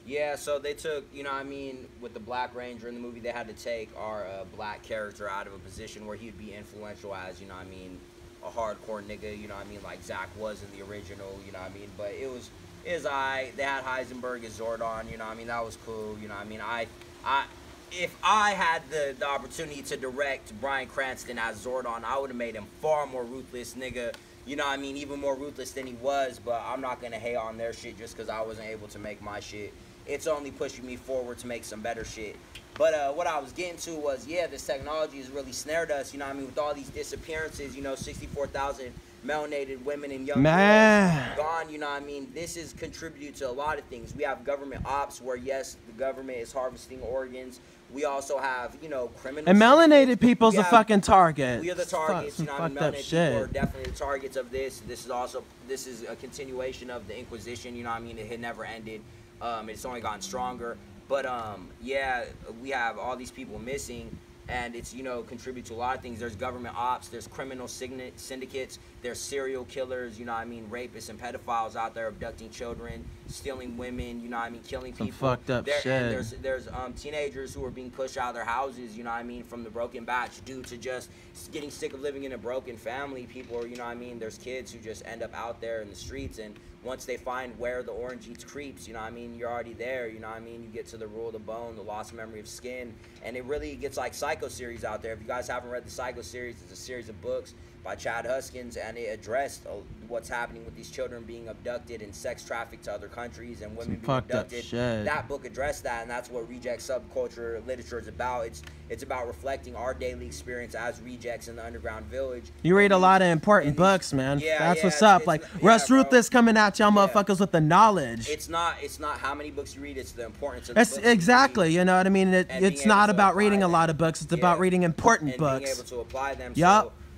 Yeah, so they took, you know what I mean, with the Black Ranger in the movie, they had to take our black character out of a position where he'd be influential as, you know what I mean, a hardcore nigga, you know what I mean, like Zach was in the original, you know what I mean, but it was they had Heisenberg as Zordon, you know what I mean, that was cool, you know what I mean, if I had the opportunity to direct Bryan Cranston as Zordon, I would have made him far more ruthless, nigga. You know what I mean? Even more ruthless than he was, but I'm not going to hate on their shit just because I wasn't able to make my shit. It's only pushing me forward to make some better shit. But what I was getting to was, yeah, this technology has really snared us, you know what I mean? With all these disappearances, you know, 64,000 melanated women and young girls gone, you know what I mean? This has contributed to a lot of things. We have government ops where, yes, the government is harvesting organs. We also have, you know, criminals. And melanated people's a fucking target. We are the targets. You know, I mean, melanated people are definitely the targets of this. This is a continuation of the Inquisition. You know what I mean? It had never ended. It's only gotten stronger. But yeah, we have all these people missing, and it's, you know, contribute to a lot of things. There's government ops, there's criminal syndicates, there's serial killers, you know what I mean, rapists and pedophiles out there abducting children, stealing women, you know what I mean, killing people. Some fucked up shit. And there's teenagers who are being pushed out of their houses, you know what I mean, from the broken batch due to just getting sick of living in a broken family. People are, you know what I mean, there's kids who just end up out there in the streets, and once they find where the orange eats creeps, you know what I mean, you're already there, you know what I mean, you get to the rule of the bone, the lost memory of skin, and it really gets like Psycho series out there. If you guys haven't read the Psycho series, it's a series of books by Chad Huskins, and it addressed what's happening with these children being abducted and sex trafficked to other countries and women being abducted. That book addressed that, and that's what reject subculture literature is about. It's about reflecting our daily experience as rejects in the underground village. You read a lot of important books, man. That's what's up. Like Russ Ruthless coming at y'all motherfuckers with the knowledge. It's not how many books you read, it's the importance of the books exactly, you know what I mean? It's not about reading a lot of books, it's about reading important books. Being able to apply them.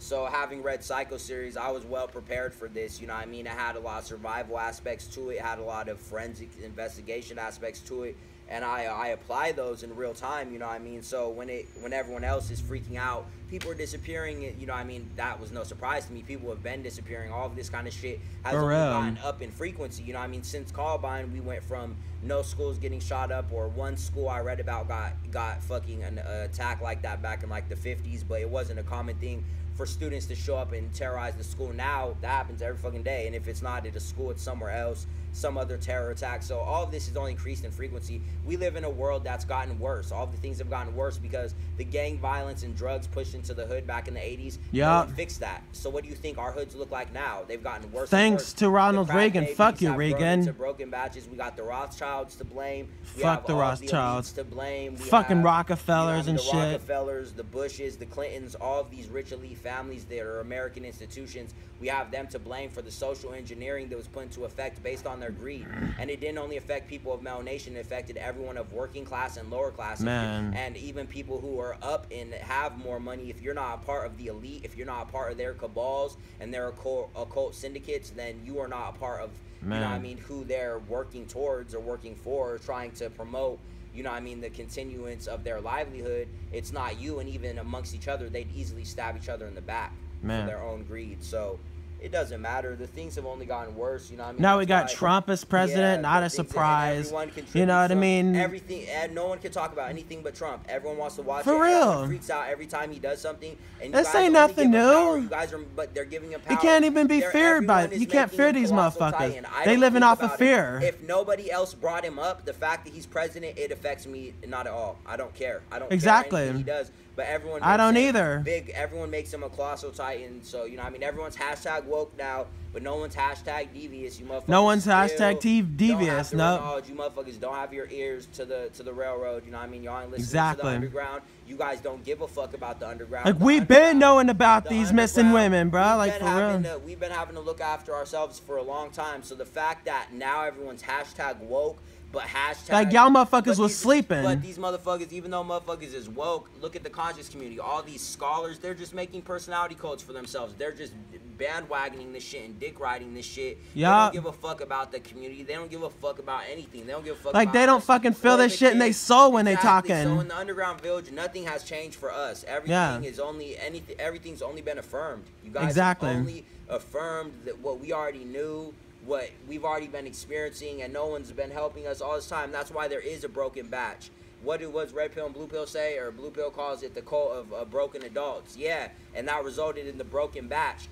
So having read Psycho series, I was well prepared for this, you know what I mean? It had a lot of survival aspects to it, it had a lot of forensic investigation aspects to it, and I apply those in real time, you know what I mean? So when everyone else is freaking out, people are disappearing, you know what I mean? That was no surprise to me. People have been disappearing. All of this kind of shit has only gone up in frequency, you know what I mean? Since Columbine, we went from no schools getting shot up, or one school I read about got fucking an attack like that back in like the 50s, but it wasn't a common thing for students to show up and terrorize the school. Now that happens every fucking day, and if it's not at a school, it's somewhere else, some other terror attack. So all of this is only increased in frequency. We live in a world that's gotten worse. All of the things have gotten worse because the gang violence and drugs pushed into the hood back in the 80s. No one fixed that. So what do you think our hoods look like now? They've gotten worse. Thanks to Ronald Reagan. Fuck you, Reagan. To broken batches. We got the Rothschilds to blame. Fuck the Rothschilds. To blame. Fucking Rockefellers and shit. The Rockefellers, the Bushes, the Clintons, all of these rich elite families that are American institutions. We have them to blame for the social engineering that was put into effect based on their greed. And it didn't only affect people of melanation, it affected everyone of working class and lower class. And even people who are up and have more money. If you're not a part of the elite, if you're not a part of their cabals and their occult syndicates, then you are not a part of, you know what I mean, who they're working towards or working for, or trying to promote, you know what I mean, the continuance of their livelihood. It's not you, and even amongst each other, they'd easily stab each other in the back for their own greed. So it doesn't matter. The things have only gotten worse, you know what I mean? Now we got Trump as president, not a surprise. You know what I mean? Everything, and no one can talk about anything but Trump. Everyone wants to watch it. For real. Everyone freaks out every time he does something. And this ain't nothing new. You guys are, but they're giving him power. You can't even be feared by it. You can't fear these motherfuckers. They living off of fear. If nobody else brought him up, the fact that he's president, it affects me not at all. I don't care. I don't care anything he does. But everyone, I don't either. Everyone makes him a colossal titan. So, you know, I mean, everyone's hashtag woke now, but no one's hashtag devious. You motherfuckers. No one's hashtag devious. No. You motherfuckers don't have your ears to the railroad. You know what I mean? Y'all ain't listening to the underground. You guys don't give a fuck about the underground. Like, we've been knowing about these missing women, bro. Like, for real. We've been having to look after ourselves for a long time. So the fact that now everyone's hashtag woke, but hashtag, like, y'all motherfuckers was sleeping. But these motherfuckers, even though motherfuckers is woke, look at the conscious community. All these scholars, they're just making personality codes for themselves. They're just bandwagoning this shit and dick riding this shit. They don't give a fuck about the community. They don't give a fuck about anything. They don't give a fuck about they don't fucking feel this shit in their soul when they talking. So in the underground village, nothing has changed for us. Everything is only everything's only been affirmed. You guys have only affirmed that what we already knew. what we've already been experiencing, and no one's been helping us all this time. That's why there is a broken batch. What does Red Pill and Blue Pill say? Or Blue Pill calls it the cult of broken adults. Yeah, and that resulted in the broken batch.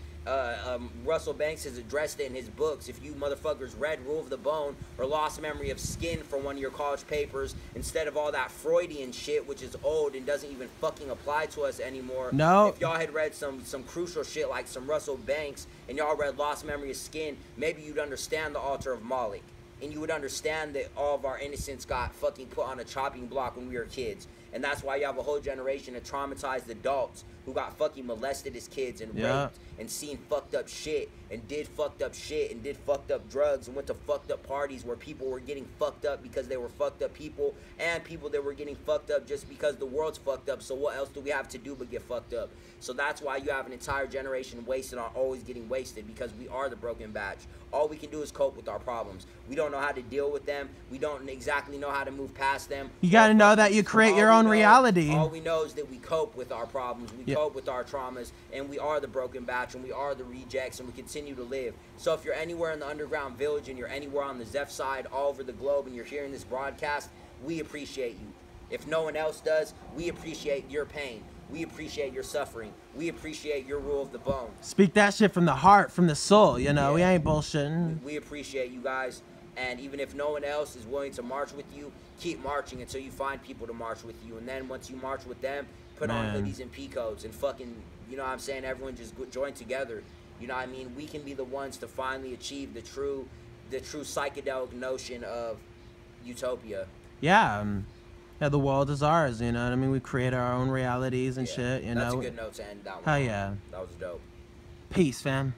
Russell Banks has addressed it in his books. If you motherfuckers read Rule of the Bone or Lost Memory of Skin from one of your college papers, instead of all that Freudian shit, which is old and doesn't even fucking apply to us anymore. No. If y'all had read some crucial shit like some Russell Banks and y'all read Lost Memory of Skin, maybe you'd understand the altar of Moloch. And you would understand that all of our innocence got fucking put on a chopping block when we were kids. And that's why you have a whole generation of traumatized adults who got fucking molested as kids and raped and seen fucked up shit and did fucked up shit and did fucked up drugs and went to fucked up parties where people were getting fucked up because they were fucked up people, and people that were getting fucked up just because the world's fucked up. So what else do we have to do but get fucked up? So that's why you have an entire generation wasted on always getting wasted, because we are the broken batch. All we can do is cope with our problems. We don't know how to deal with them. We don't exactly know how to move past them. You got to know that you create your own reality. All we know is that we cope with our problems. We cope with our traumas, and we are the broken batch, and we are the rejects, and we continue to live. So if you're anywhere in the underground village and you're anywhere on the Zeph side all over the globe and you're hearing this broadcast, we appreciate you. If no one else does, we appreciate your pain. We appreciate your suffering. We appreciate your Rule of the Bone. Speak that shit from the heart, from the soul, you know? We ain't bullshitting. We appreciate you guys. And even if no one else is willing to march with you, keep marching until you find people to march with you. And then once you march with them, put on hoodies and P-codes and fucking, you know what I'm saying, everyone just join together. You know what I mean? We can be the ones to finally achieve the true psychedelic notion of utopia. Yeah. Yeah, the world is ours, you know what I mean? We create our own realities and shit, you know? That's a good note to end that one. Hell yeah. That was dope. Peace, fam.